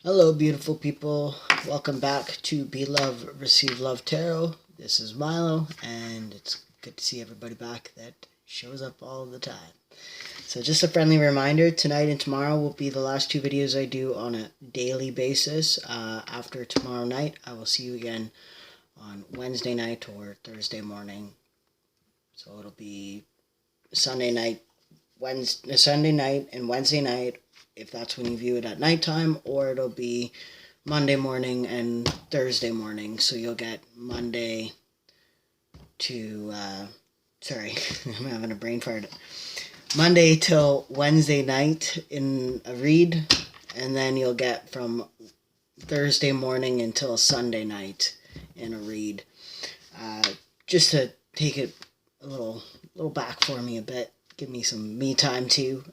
Hello, beautiful people. Welcome back to Be Love, Receive Love Tarot. This is Milo, and it's good to see everybody back that shows up all the time. So just a friendly reminder, tonight and tomorrow will be the last two videos I do on a daily basis. After tomorrow night, I will see you again on Wednesday night or Thursday morning. So it'll be Sunday night and Wednesday night, if that's when you view it at nighttime, or it'll be Monday morning and Thursday morning. So you'll get Monday to, sorry, I'm having a brain fart. Monday till Wednesday night in a read, and then you'll get from Thursday morning until Sunday night in a read. Just to take it a little back for me a bit, give me some me time too.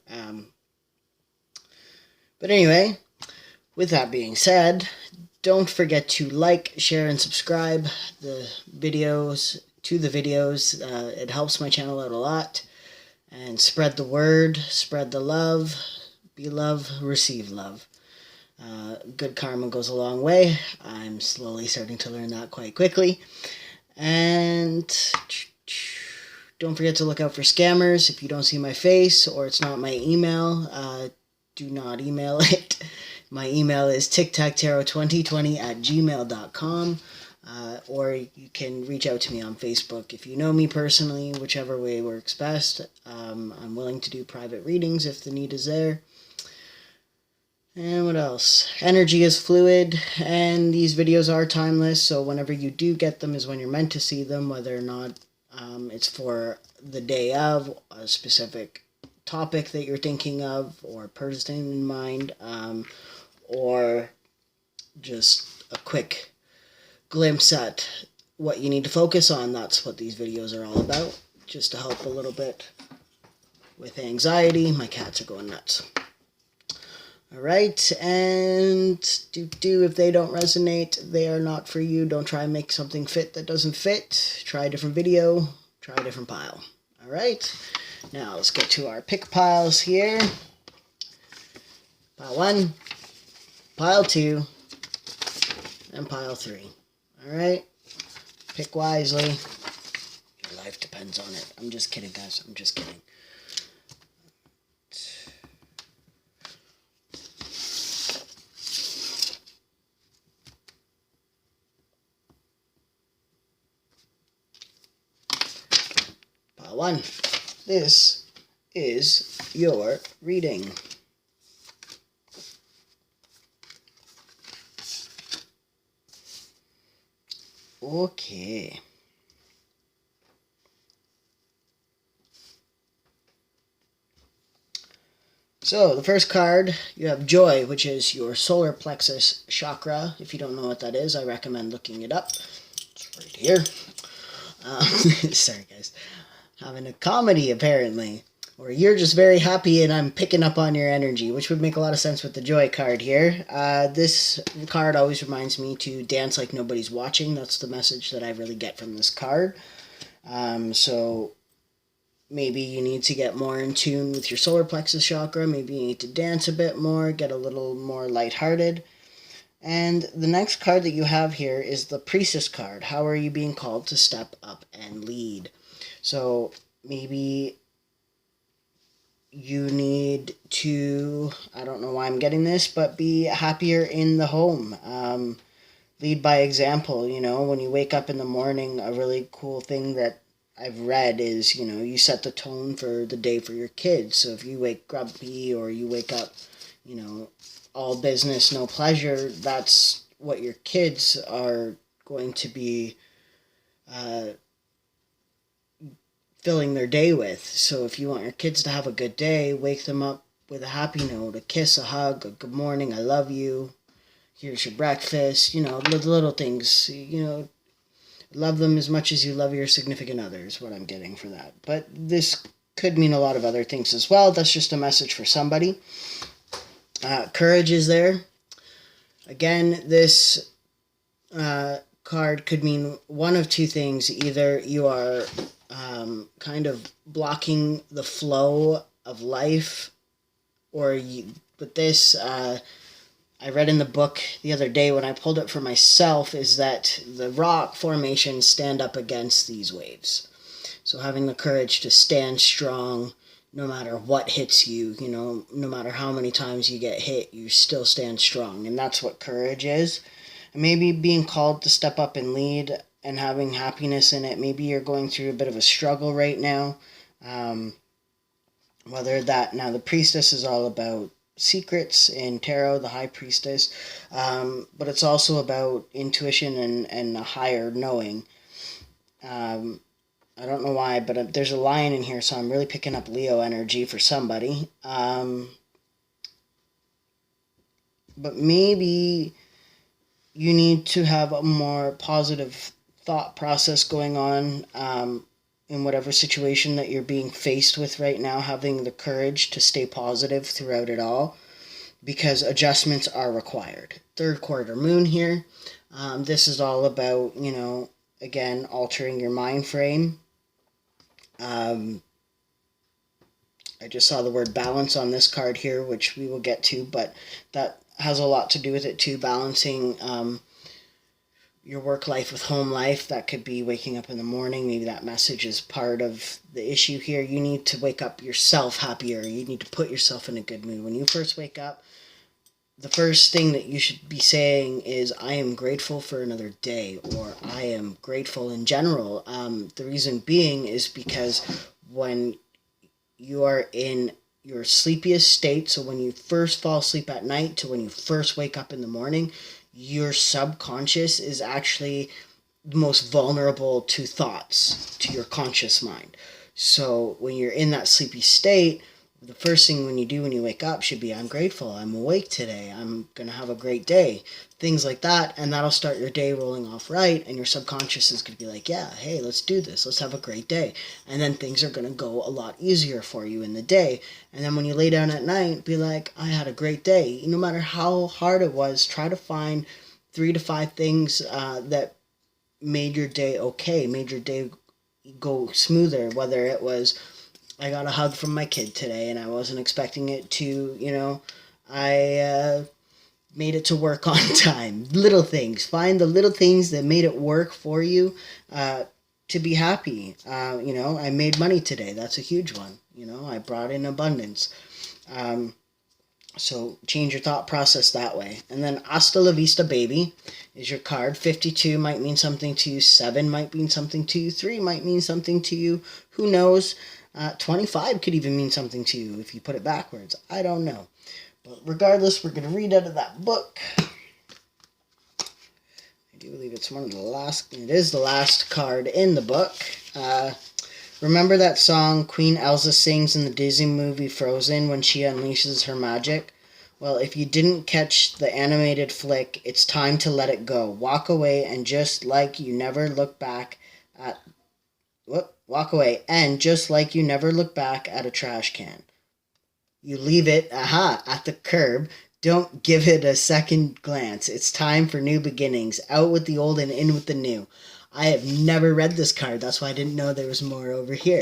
But anyway, with that being said, don't forget to like, share, and subscribe the videos. It helps my channel out a lot. And spread the word, spread the love. Be love, receive love. Good karma goes a long way. I'm slowly starting to learn that quite quickly. And don't forget to look out for scammers. If you don't see my face or it's not my email, do not email it. My email is tictactarot2020@gmail.com. Or you can reach out to me on Facebook if you know me personally, whichever way works best. I'm willing to do private readings if the need is there. And what else? Energy is fluid, and these videos are timeless, so whenever you do get them is when you're meant to see them, whether or not it's for the day of a specific topic that you're thinking of, or person in mind, or just a quick glimpse at what you need to focus on. That's what these videos are all about, just to help a little bit with anxiety. My cats are going nuts. Alright, and if they don't resonate, they are not for you. Don't try and make something fit that doesn't fit. Try a different video, try a different pile. Alright, now let's get to our pick piles here. Pile 1, pile 2, and pile 3. Alright, pick wisely. Your life depends on it. I'm just kidding, guys. I'm just kidding. Pile 1. This is your reading. Okay. So, the first card, you have Joy, which is your solar plexus chakra. If you don't know what that is, I recommend looking it up. It's right here. Sorry, guys. Having a comedy, apparently. Or you're just very happy and I'm picking up on your energy, which would make a lot of sense with the Joy card here. This card always reminds me to dance like nobody's watching. That's the message that I really get from this card. So maybe you need to get more in tune with your solar plexus chakra. Maybe you need to dance a bit more, get a little more lighthearted. And the next card that you have here is the Priestess card. How are you being called to step up and lead? So maybe you need to, I don't know why I'm getting this, but be happier in the home. Lead by example. You know, when you wake up in the morning, a really cool thing that I've read is, you know, you set the tone for the day for your kids. So if you wake grumpy or you wake up, you know, all business, no pleasure, that's what your kids are going to be filling their day with. So if you want your kids to have a good day, wake them up with a happy note, a kiss, a hug, a good morning, I love you, here's your breakfast, you know, little things, you know, love them as much as you love your significant other is what I'm getting for that. But this could mean a lot of other things as well. That's just a message for somebody. Courage is there. Again, this card could mean one of two things. Either you are kind of blocking the flow of life, or with this, I I read in the book the other day when I pulled it for myself is that the rock formations stand up against these waves. So having the courage to stand strong no matter what hits you, no matter how many times you get hit, you still stand strong. And that's what courage is. And maybe being called to step up and lead and having happiness in it. Maybe you're going through a bit of a struggle right now. Now the priestess is all about secrets in tarot, the high priestess, but it's also about intuition and a higher knowing. I don't know why, but there's a lion in here, so I'm really picking up Leo energy for somebody. But maybe you need to have a more positive thought process going on in whatever situation that you're being faced with right now, having the courage to stay positive throughout it all, because adjustments are required. Third quarter moon here. This is all about, again, altering your mind frame. I just saw the word balance on this card here, which we will get to, but that has a lot to do with it too, balancing your work life with home life. That could be waking up in the morning. Maybe that message is part of the issue here. You need to wake up yourself happier. You need to put yourself in a good mood. When you first wake up, the first thing that you should be saying is, I am grateful for another day, or I am grateful in general. The reason being is because when you are in your sleepiest state, so when you first fall asleep at night to when you first wake up in the morning, your subconscious is actually the most vulnerable to thoughts, to your conscious mind. So when you're in that sleepy state, the first thing when you wake up should be, I'm grateful, I'm awake today, I'm going to have a great day. Things like that, and that'll start your day rolling off right, and your subconscious is going to be like, yeah, hey, let's do this, let's have a great day. And then things are going to go a lot easier for you in the day. And then when you lay down at night, be like, I had a great day. No matter how hard it was, try to find 3 to 5 things that made your day okay, made your day go smoother, whether it was, I got a hug from my kid today and I wasn't expecting it to, I made it to work on time. Little things. Find the little things that made it work for you to be happy. I made money today. That's a huge one. I brought in abundance. So change your thought process that way. And then Hasta la Vista Baby is your card. 52 might mean something to you. 7 might mean something to you. 3 might mean something to you. Who knows? 25 could even mean something to you if you put it backwards. I don't know. But regardless, we're going to read out of that book. I do believe it's it is the last card in the book. Remember that song Queen Elsa sings in the Disney movie Frozen when she unleashes her magic? Well, if you didn't catch the animated flick, it's time to let it go. Walk away and just like you never look back at... Walk away, and just like you never look back at a trash can. You leave it, at the curb. Don't give it a second glance. It's time for new beginnings. Out with the old and in with the new. I have never read this card. That's why I didn't know there was more over here.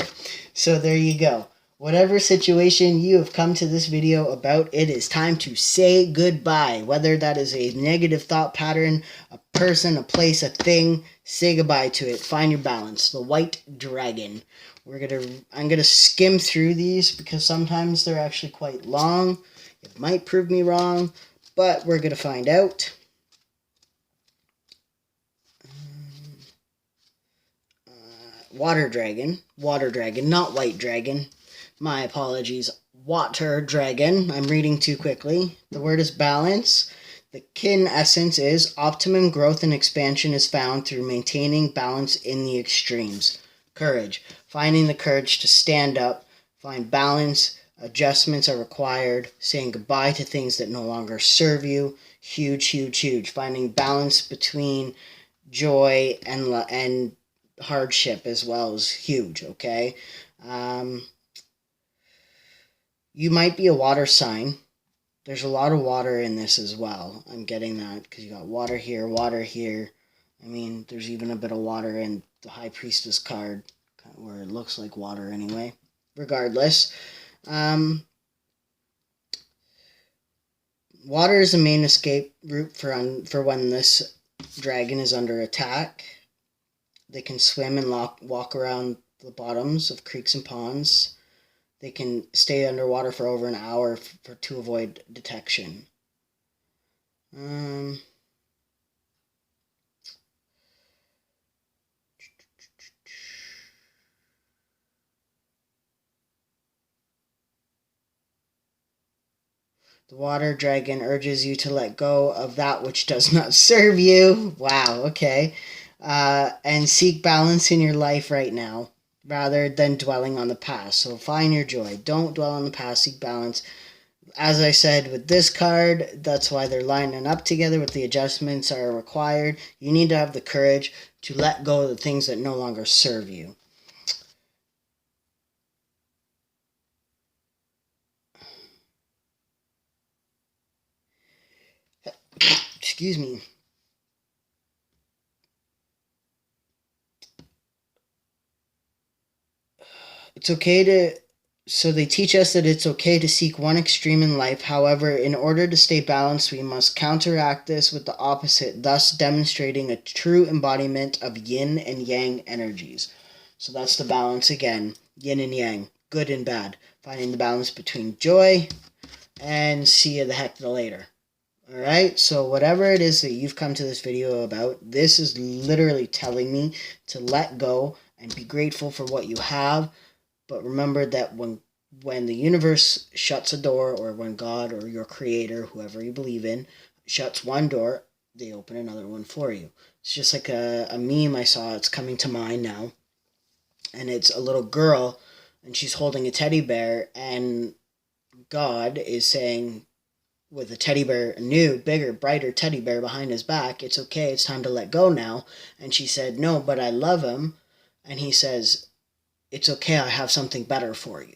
So there you go. Whatever situation you have come to this video about, it is time to say goodbye. Whether that is a negative thought pattern, a person, a place, a thing, say goodbye to it. Find your balance. The White Dragon. I'm gonna skim through these because sometimes they're actually quite long. It might prove me wrong, but we're gonna find out. Water Dragon, not White Dragon. My apologies. Water Dragon. I'm reading too quickly. The word is balance. The kin essence is optimum growth and expansion is found through maintaining balance in the extremes. Courage. Finding the courage to stand up. Find balance. Adjustments are required. Saying goodbye to things that no longer serve you. Huge, huge, huge. Finding balance between joy and hardship as well is huge, okay? You might be a water sign. There's a lot of water in this as well. I'm getting that because you got water here, water here. I mean, there's even a bit of water in the High Priestess card, where it looks like water anyway. Regardless, Water is the main escape route for when this dragon is under attack. They can swim and walk around the bottoms of creeks and ponds. They can stay underwater for over an hour to avoid detection. The water dragon urges you to let go of that which does not serve you. Wow, okay. And seek balance in your life right now rather than dwelling on the past. So find your joy. Don't dwell on the past. Seek balance. As I said with this card, that's why they're lining up together with the adjustments are required. You need to have the courage to let go of the things that no longer serve you. Excuse me. It's okay to... So they teach us that it's okay to seek one extreme in life. However, in order to stay balanced, we must counteract this with the opposite, thus demonstrating a true embodiment of yin and yang energies. So that's the balance again. Yin and yang. Good and bad. Finding the balance between joy and see you the heck later. Alright, so whatever it is that you've come to this video about, this is literally telling me to let go and be grateful for what you have. But remember that when the universe shuts a door, or when God or your creator, whoever you believe in, shuts one door, they open another one for you. It's just like a meme I saw. It's coming to mind now. And it's a little girl, and she's holding a teddy bear, and God is saying, with a teddy bear, a new, bigger, brighter teddy bear behind his back, it's okay, it's time to let go now. And she said, no, but I love him. And he says, it's okay, I have something better for you.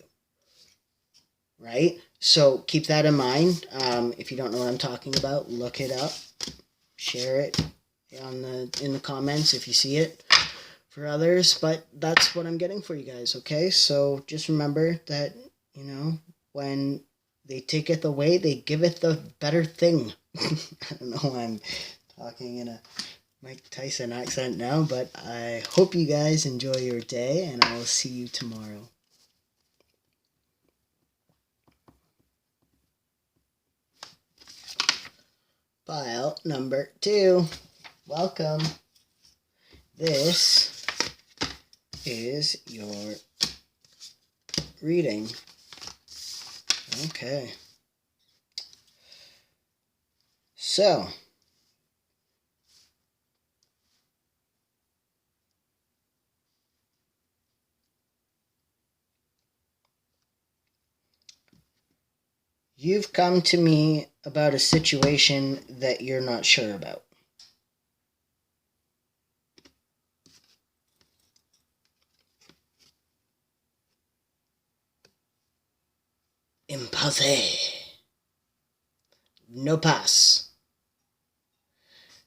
Right? So keep that in mind. If you don't know what I'm talking about, look it up. Share it in the comments if you see it for others. But that's what I'm getting for you guys, okay? So just remember that, when they taketh away, they giveth the better thing. I don't know why I'm talking in a Mike Tyson accent now, but I hope you guys enjoy your day, and I will see you tomorrow. File number 2. Welcome. This is your reading. Okay. So, you've come to me about a situation that you're not sure about. Impasse. No pass.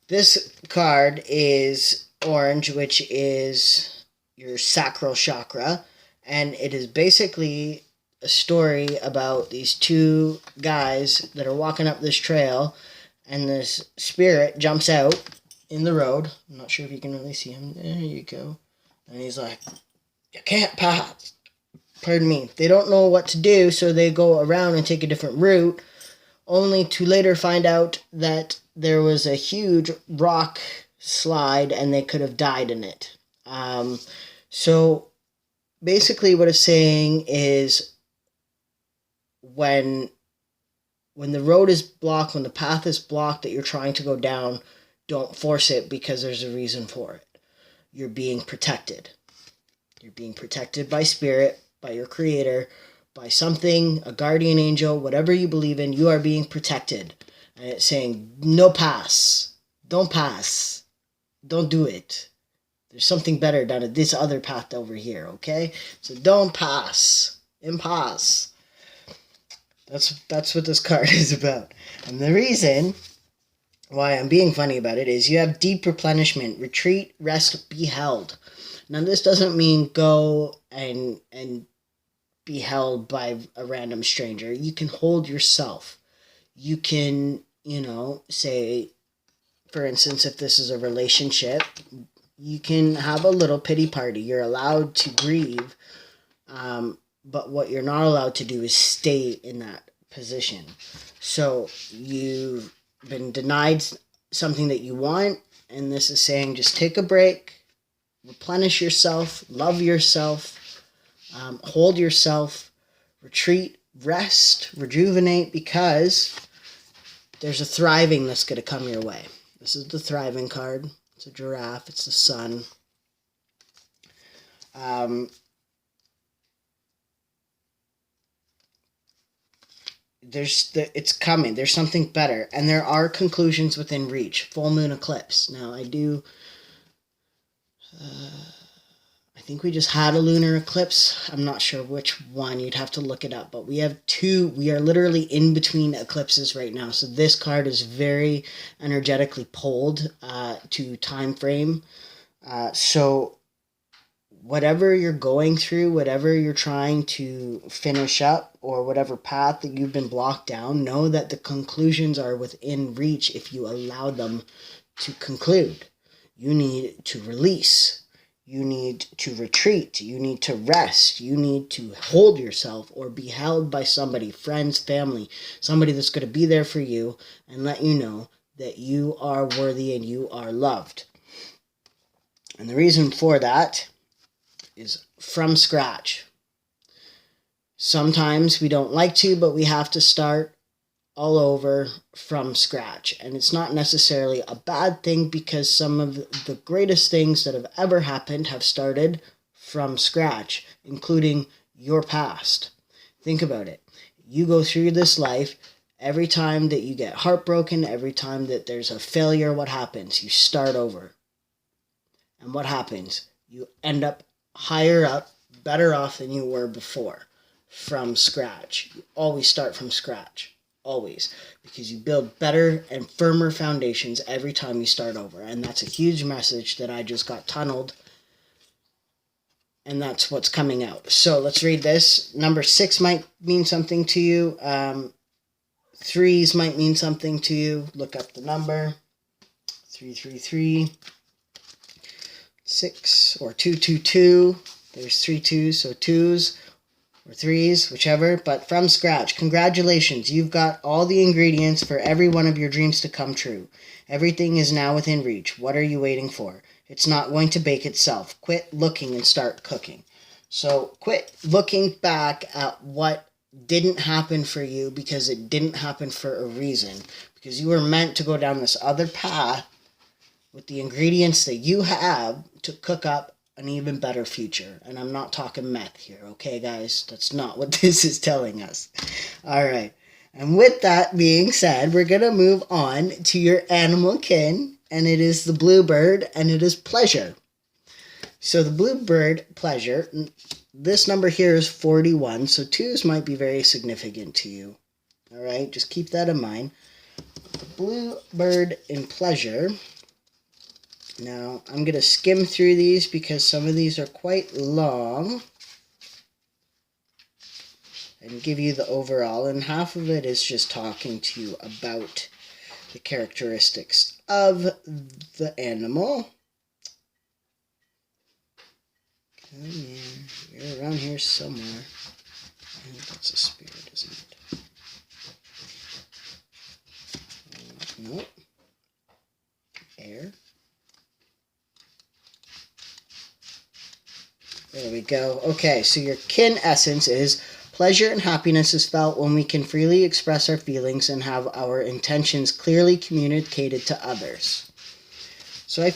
This card is orange, which is your sacral chakra, and it is basically a story about these two guys that are walking up this trail, and this spirit jumps out in the road. I'm not sure if you can really see him. There you go. And he's like, you can't pass. Pardon me. They don't know what to do, so they go around and take a different route, only to later find out that there was a huge rock slide and they could have died in it. So basically what it's saying is when the road is blocked, when the path is blocked that you're trying to go down, don't force it because there's a reason for it. You're being protected. You're being protected by spirit, by your creator, by something, a guardian angel, whatever you believe in, you are being protected. And it's saying, no pass. Don't pass. Don't do it. There's something better down at this other path over here, okay? So don't pass. Impasse. That's what this card is about. And the reason why I'm being funny about it is you have deep replenishment, retreat, rest, be held. Now this doesn't mean go and be held by a random stranger. You can hold yourself. you can, say, for instance, if this is a relationship, you can have a little pity party. You're allowed to grieve, but what you're not allowed to do is stay in that position. So you've been denied something that you want, and this is saying just take a break, replenish yourself, love yourself, hold yourself, retreat, rest, rejuvenate, because there's a thriving that's going to come your way. This is the thriving card. It's a giraffe. It's the sun. It's coming. There's something better. And there are conclusions within reach. Full moon eclipse. Now, I think we just had a lunar eclipse. I'm not sure which one. You'd have to look it up. But we have two. We are literally in between eclipses right now. So this card is very energetically pulled to time frame. So whatever you're going through, whatever you're trying to finish up, or whatever path that you've been blocked down, know that the conclusions are within reach if you allow them to conclude. You need to release. You need to retreat. You need to rest. You need to hold yourself or be held by somebody, friends, family, somebody that's going to be there for you and let you know that you are worthy and you are loved. And the reason for that is from scratch. Sometimes we don't like to, but we have to start all over from scratch. And it's not necessarily a bad thing, because some of the greatest things that have ever happened have started from scratch, including your past. Think about it. You go through this life, every time that you get heartbroken, every time that there's a failure, what happens? You start over. And what happens? You end up higher up, better off than you were before, from scratch. You always start from scratch. Always. Because you build better and firmer foundations every time you start over. And that's a huge message that I just got tunneled. And that's what's coming out. So let's read this. Number 6 might mean something to you. 3s might mean something to you. Look up the number. 333. 6 or 222. There's 3 2s, so 2s or 3s, whichever, but from scratch. Congratulations, you've got all the ingredients for every one of your dreams to come true. Everything is now within reach. What are you waiting for? It's not going to bake itself. Quit looking and start cooking. So quit looking back at what didn't happen for you, because it didn't happen for a reason. Because you were meant to go down this other path with the ingredients that you have to cook up an even better future. And I'm not talking meth here, okay, guys? That's not what this is telling us. All right. And with that being said, we're going to move on to your animal kin, and it is the bluebird, and it is pleasure. So the bluebird, pleasure, this number here is 41, so 2s might be very significant to you. All right? Just keep that in mind. The bluebird in pleasure. Now, I'm going to skim through these because some of these are quite long, and give you the overall, and half of it is just talking to you about the characteristics of the animal. Come here. You're around here somewhere. I think that's a spirit, isn't it? Nope. Air. There we go. Okay, so your kin essence is pleasure and happiness is felt when we can freely express our feelings and have our intentions clearly communicated to others. So I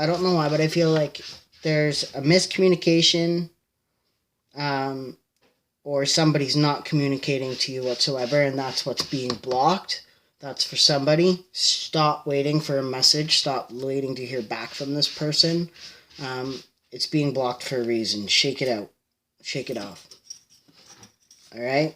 don't know why, but I feel like there's a miscommunication, or somebody's not communicating to you whatsoever, and that's what's being blocked. That's for somebody. Stop waiting for a message. Stop waiting to hear back from this person. It's being blocked for a reason. Shake it out. Shake it off. All right.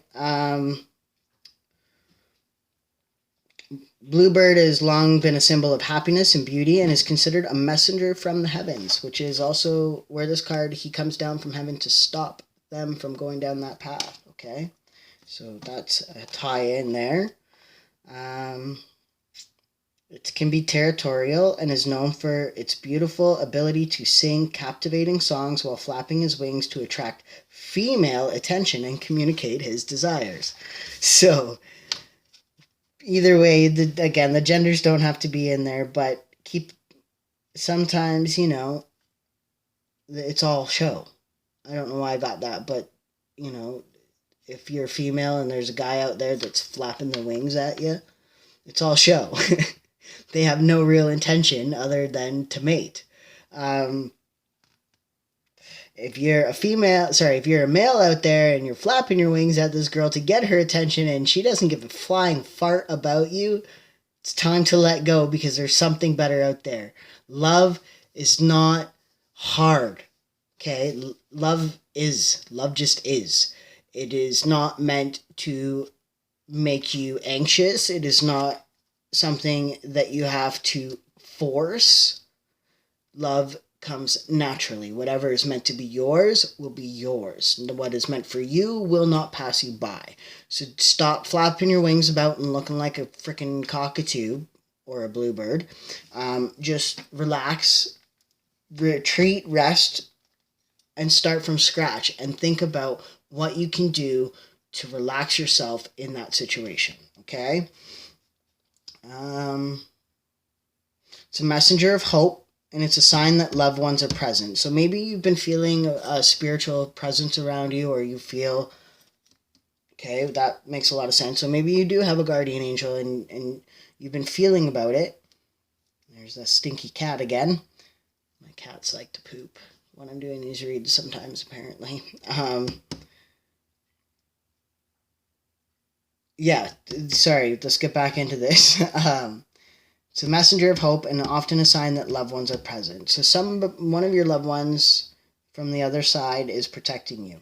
Bluebird has long been a symbol of happiness and beauty, and is considered a messenger from the heavens, which is also where this card, he comes down from heaven to stop them from going down that path. Okay. So that's a tie in there. It can be territorial and is known for its beautiful ability to sing captivating songs while flapping his wings to attract female attention and communicate his desires. So, either way, again, the genders don't have to be in there, but sometimes, it's all show. I don't know why I got that, but, if you're female and there's a guy out there that's flapping their wings at you, it's all show. They have no real intention other than to mate. If you're if you're a male out there and you're flapping your wings at this girl to get her attention and she doesn't give a flying fart about you, it's time to let go because there's something better out there. Love is not hard. Okay? Love just is. It is not meant to make you anxious. It is not something that you have to force. Love comes naturally. Whatever is meant to be yours will be yours. What is meant for you will not pass you by. So stop flapping your wings about and looking like a freaking cockatoo or a bluebird. Just relax, retreat, rest, and start from scratch and think about what you can do to relax yourself in that situation. Okay? It's a messenger of hope, and it's a sign that loved ones are present. So maybe you've been feeling a spiritual presence around you, or you feel, okay, that makes a lot of sense. So maybe you do have a guardian angel, and you've been feeling about it. There's that stinky cat again. My cats like to poop when I'm doing these reads sometimes, apparently. Sorry, let's get back into this. It's a messenger of hope and often a sign that loved ones are present. So one of your loved ones from the other side is protecting you.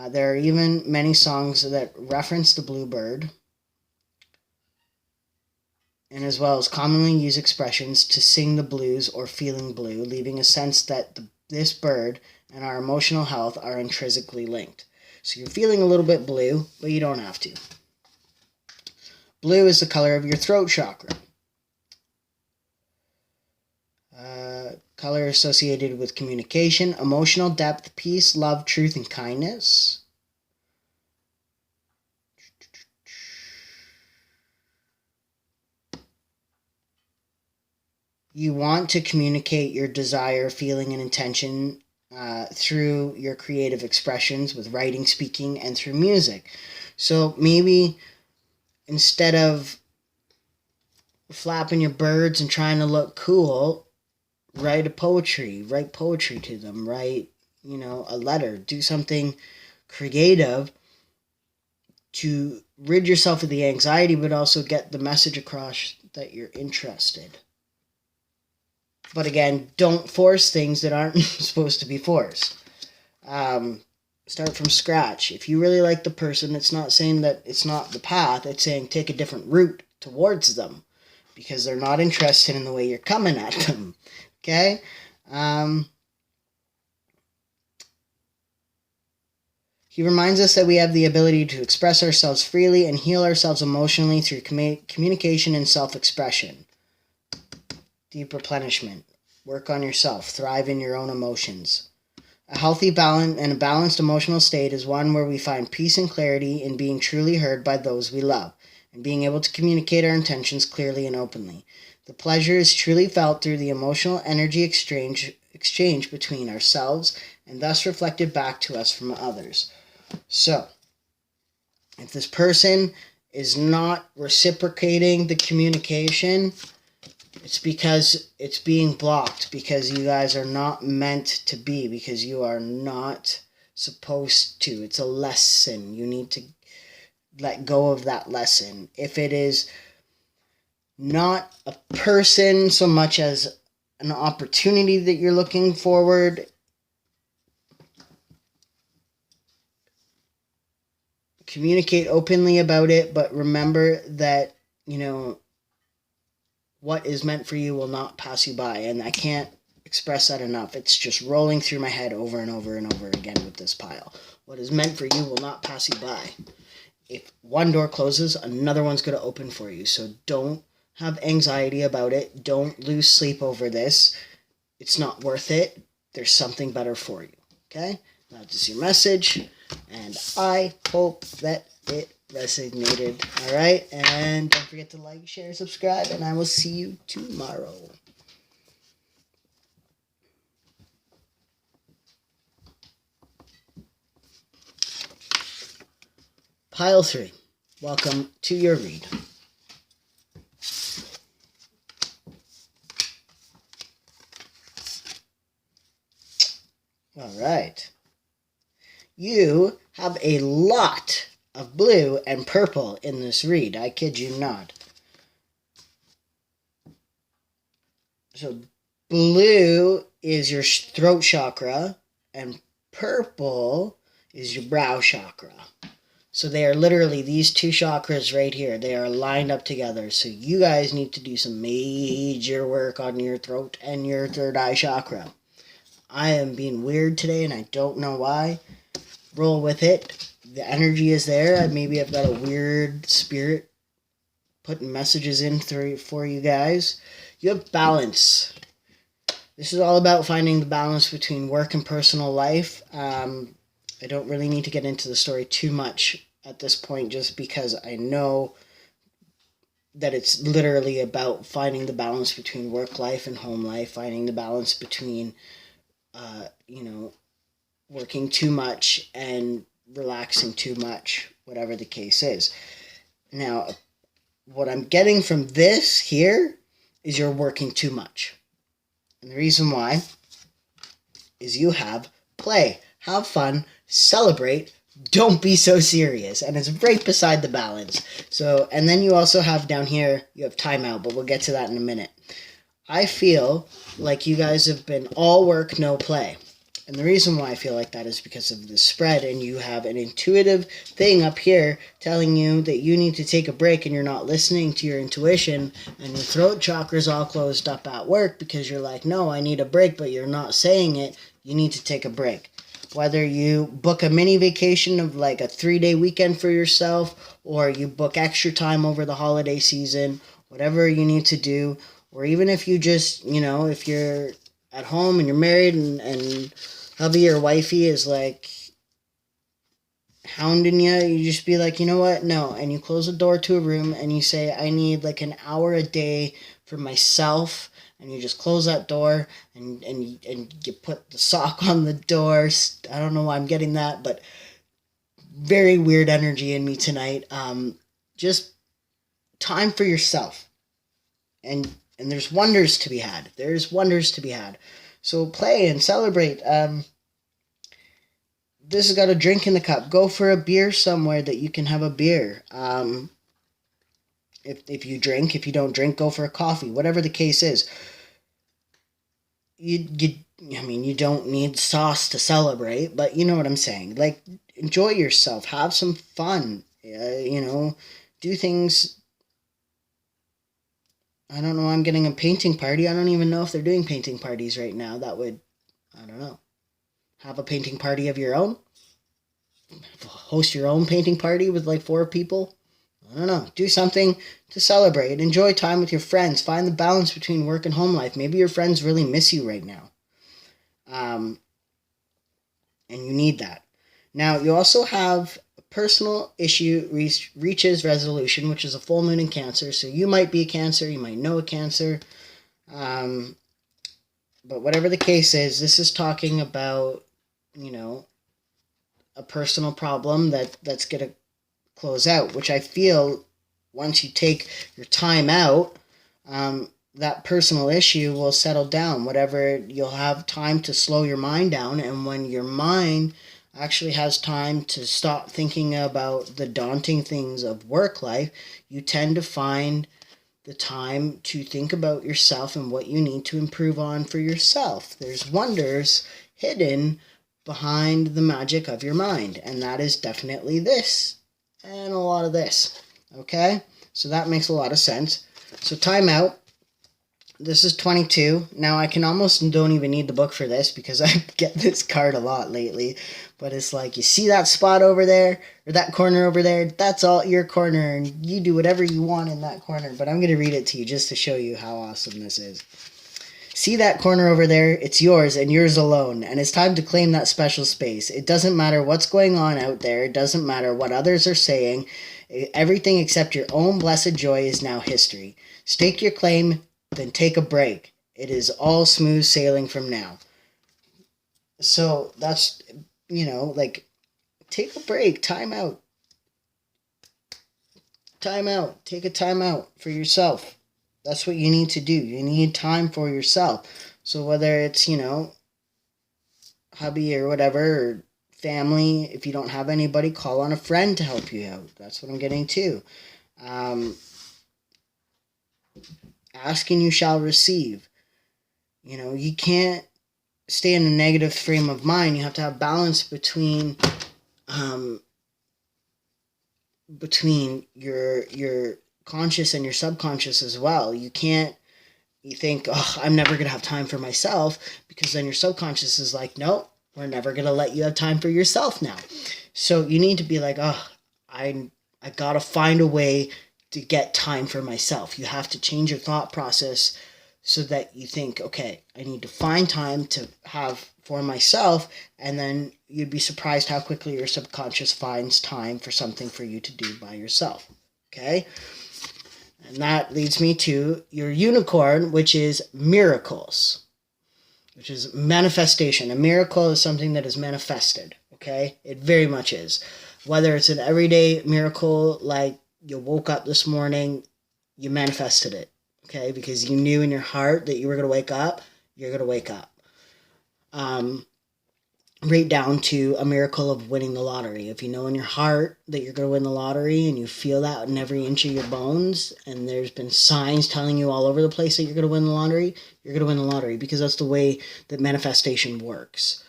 There are even many songs that reference the bluebird, and as well as commonly use expressions to sing the blues or feeling blue, leaving a sense that this bird and our emotional health are intrinsically linked. So you're feeling a little bit blue, but you don't have to. Blue is the color of your throat chakra. Color associated with communication, emotional depth, peace, love, truth, and kindness. You want to communicate your desire, feeling, and intention through your creative expressions with writing, speaking, and through music. So maybe instead of flapping your birds and trying to look cool, write poetry to them, write, a letter, do something creative to rid yourself of the anxiety, but also get the message across that you're interested. But again, don't force things that aren't supposed to be forced. Start from scratch. If you really like the person, it's not saying that it's not the path. It's saying take a different route towards them because they're not interested in the way you're coming at them. Okay? He reminds us that we have the ability to express ourselves freely and heal ourselves emotionally through communication and self-expression. Deep replenishment. Work on yourself. Thrive in your own emotions. A healthy balance and a balanced emotional state is one where we find peace and clarity in being truly heard by those we love and being able to communicate our intentions clearly and openly. The pleasure is truly felt through the emotional energy exchange between ourselves and thus reflected back to us from others. So, if this person is not reciprocating the communication, it's because it's being blocked, because you guys are not meant to be, because you are not supposed to. It's a lesson. You need to let go of that lesson. If it is not a person so much as an opportunity that you're looking forward, communicate openly about it, but remember that, what is meant for you will not pass you by. And I can't express that enough. It's just rolling through my head over and over and over again with this pile. What is meant for you will not pass you by. if one door closes, another one's going to open for you. So don't have anxiety about it. Don't lose sleep over this. It's not worth it. There's something better for you. Okay? That is your message. And I hope that it resonated. All right? And don't forget to like, share, subscribe. And I will see you tomorrow. Pile 3. Welcome to your read. All right. You have a lot of blue and purple in this read. I kid you not. So blue is your throat chakra and purple is your brow chakra. So they are literally these two chakras right here. They are lined up together. So you guys need to do some major work on your throat and your third eye chakra. I am being weird today and I don't know why. Roll with it. The energy is there. Maybe I've got a weird spirit putting messages in for you guys. You have balance. This is all about finding the balance between work and personal life. I don't really need to get into the story too much at this point just because I know that it's literally about finding the balance between work life and home life, finding the balance between, working too much and relaxing too much, whatever the case is. Now, what I'm getting from this here is you're working too much. And the reason why is you have play, have fun, celebrate, don't be so serious. And it's right beside the balance. So, and then you also have down here, you have timeout, but we'll get to that in a minute. I feel like you guys have been all work, no play. And the reason why I feel like that is because of the spread, and you have an intuitive thing up here telling you that you need to take a break and you're not listening to your intuition, and your throat chakra's all closed up at work because you're like, no, I need a break, but you're not saying it. You need to take a break. Whether you book a mini vacation of like a 3-day weekend for yourself, or you book extra time over the holiday season, whatever you need to do, or even if you just, if you're at home and you're married and hubby or wifey is like hounding you, you just be like, you know what, no, and you close the door to a room and you say, I need like an hour a day for myself. And you just close that door and you put the sock on the door. I don't know why I'm getting that, but very weird energy in me tonight. Just time for yourself. And there's wonders to be had. There's wonders to be had. So play and celebrate. This has got a drink in the cup. Go for a beer somewhere that you can have a beer. If you drink, if you don't drink, go for a coffee. Whatever the case is. You don't need sauce to celebrate, but you know what I'm saying. Like, enjoy yourself. Have some fun. Do things. I don't know. I'm getting a painting party. I don't even know if they're doing painting parties right now. That would, I don't know. Have a painting party of your own. Host your own painting party with like 4 people. I don't know. Do something to celebrate. Enjoy time with your friends. Find the balance between work and home life. Maybe your friends really miss you right now. And you need that. Now, you also have a personal issue reaches resolution, which is a full moon in Cancer. So you might be a Cancer. You might know a Cancer. But whatever the case is, this is talking about, a personal problem that's going to close out, which I feel once you take your time out, that personal issue will settle down. Whatever, you'll have time to slow your mind down, and when your mind actually has time to stop thinking about the daunting things of work life, you tend to find the time to think about yourself and what you need to improve on for yourself. There's wonders hidden behind the magic of your mind, and that is definitely this and a lot of this. Okay? So that makes a lot of sense. So time out. This is 22. Now, I can almost don't even need the book for this because I get this card a lot lately. But it's like, you see that spot over there, or that corner over there? That's all your corner, and you do whatever you want in that corner. But I'm going to read it to you just to show you how awesome this is. See that corner over there? It's yours and yours alone, and it's time to claim that special space. It doesn't matter what's going on out there. It doesn't matter what others are saying. Everything except your own blessed joy is now history. Stake your claim, then take a break. It is all smooth sailing from now. So that's, like, take a break, time out. Time out. Take a time out for yourself. That's what you need to do. You need time for yourself. So whether it's, hubby or whatever, or family, if you don't have anybody, call on a friend to help you out. That's what I'm getting to. Ask and you shall receive. You can't stay in a negative frame of mind. You have to have balance between your conscious and your subconscious as well. You think, oh, I'm never going to have time for myself, because then your subconscious is like, no, we're never going to let you have time for yourself now. So you need to be like, oh, I got to find a way to get time for myself. You have to change your thought process so that you think, okay, I need to find time to have for myself, and then you'd be surprised how quickly your subconscious finds time for something for you to do by yourself. Okay? And that leads me to your unicorn, which is miracles, which is manifestation. A miracle is something that is manifested, okay? It very much is. Whether it's an everyday miracle, like you woke up this morning, you manifested it, okay? Because you knew in your heart that you were going to wake up, you're going to wake up. Right down to a miracle of winning the lottery. If you know in your heart that you're going to win the lottery and you feel that in every inch of your bones, and there's been signs telling you all over the place that you're going to win the lottery, you're going to win the lottery, because that's the way that manifestation works.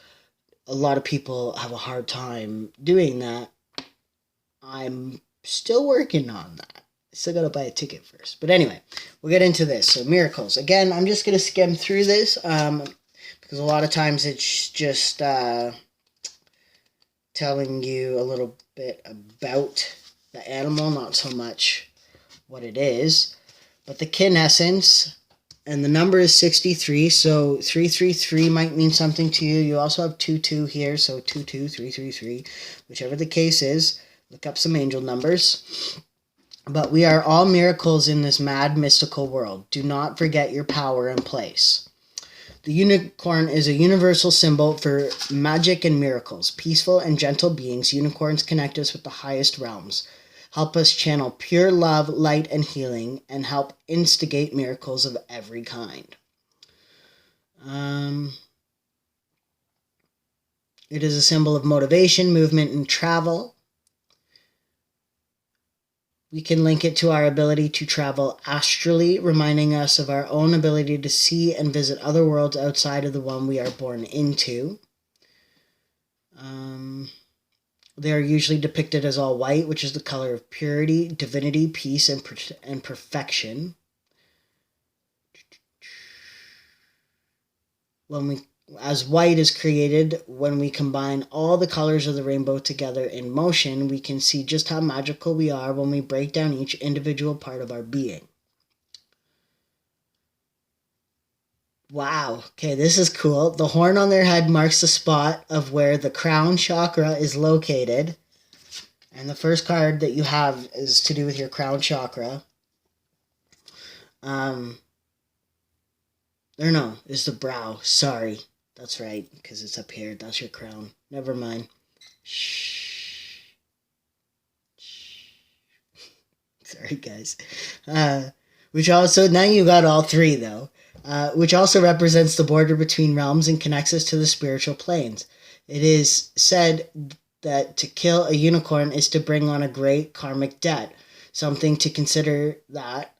A lot of people have a hard time doing that. I'm still working on that. I still got to buy a ticket first. But anyway, we'll get into this. So miracles. Again, I'm just going to skim through this. Because a lot of times it's just telling you a little bit about the animal, not so much what it is. But the kin essence, and the number is 63, so 333 might mean something to you. You also have 22 here, so 22333. Whichever the case is, look up some angel numbers. But we are all miracles in this mad, mystical world. Do not forget your power and place. The unicorn is a universal symbol for magic and miracles. Peaceful and gentle beings, unicorns connect us with the highest realms, help us channel pure love, light, and healing, and help instigate miracles of every kind. It is a symbol of motivation, movement, and travel. We can link it to our ability to travel astrally, reminding us of our own ability to see and visit other worlds outside of the one we are born into. They are usually depicted as all white, which is the color of purity, divinity, peace, and perfection. As white is created, when we combine all the colors of the rainbow together in motion, we can see just how magical we are when we break down each individual part of our being. Wow. Okay, this is cool. The horn on their head marks the spot of where the crown chakra is located. And the first card that you have is to do with your crown chakra. It's the brow. Sorry. That's right, because it's up here. That's your crown. Never mind. Shh. Sorry, guys. Which also, now you got all three, though. Which also represents the border between realms and connects us to the spiritual planes. It is said that to kill a unicorn is to bring on a great karmic debt. Something to consider that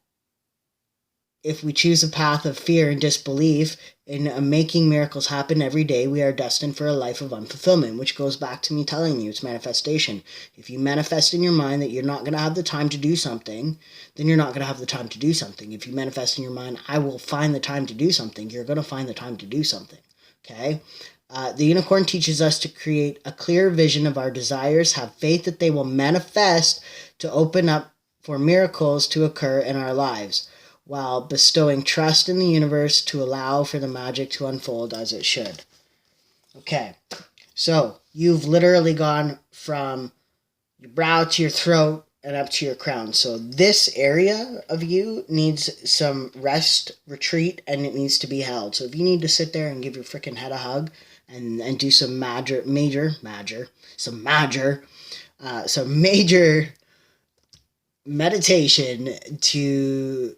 if we choose a path of fear and disbelief in making miracles happen every day, we are destined for a life of unfulfillment, which goes back to me telling you it's manifestation. If you manifest in your mind that you're not going to have the time to do something, then you're not going to have the time to do something. If you manifest in your mind, I will find the time to do something, you're going to find the time to do something. Okay? The unicorn teaches us to create a clear vision of our desires, have faith that they will manifest to open up for miracles to occur in our lives, while bestowing trust in the universe to allow for the magic to unfold as it should. Okay, so you've literally gone from your brow to your throat and up to your crown. So this area of you needs some rest, retreat, and it needs to be held. So if you need to sit there and give your freaking head a hug and do some major meditation to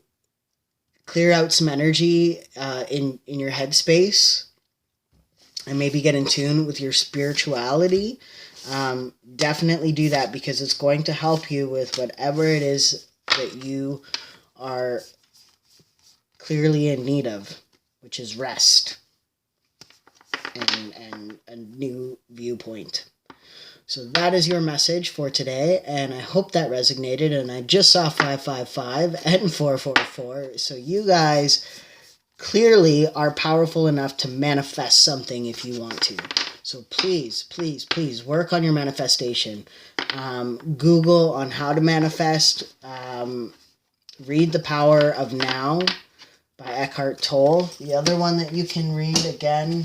clear out some energy in your headspace and maybe get in tune with your spirituality, definitely do that, because it's going to help you with whatever it is that you are clearly in need of, which is rest and a new viewpoint. So that is your message for today, and I hope that resonated. And I just saw 555 and 444. So you guys clearly are powerful enough to manifest something if you want to. So please, please, please work on your manifestation. Google on how to manifest. Read The Power of Now by Eckhart Tolle. The other one that you can read again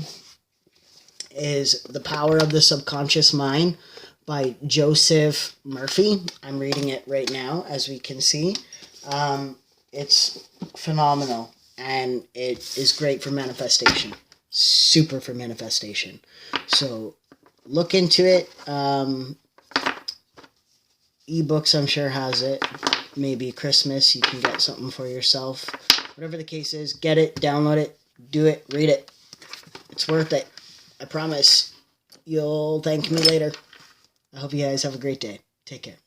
is The Power of the Subconscious Mind by Joseph Murphy. I'm reading it right now, as we can see. It's phenomenal, and it is great for manifestation. Super for manifestation. So look into it. Ebooks, I'm sure, has it. Maybe Christmas, you can get something for yourself. Whatever the case is, get it, download it, do it, read it. It's worth it. I promise. You'll thank me later. I hope you guys have a great day. Take care.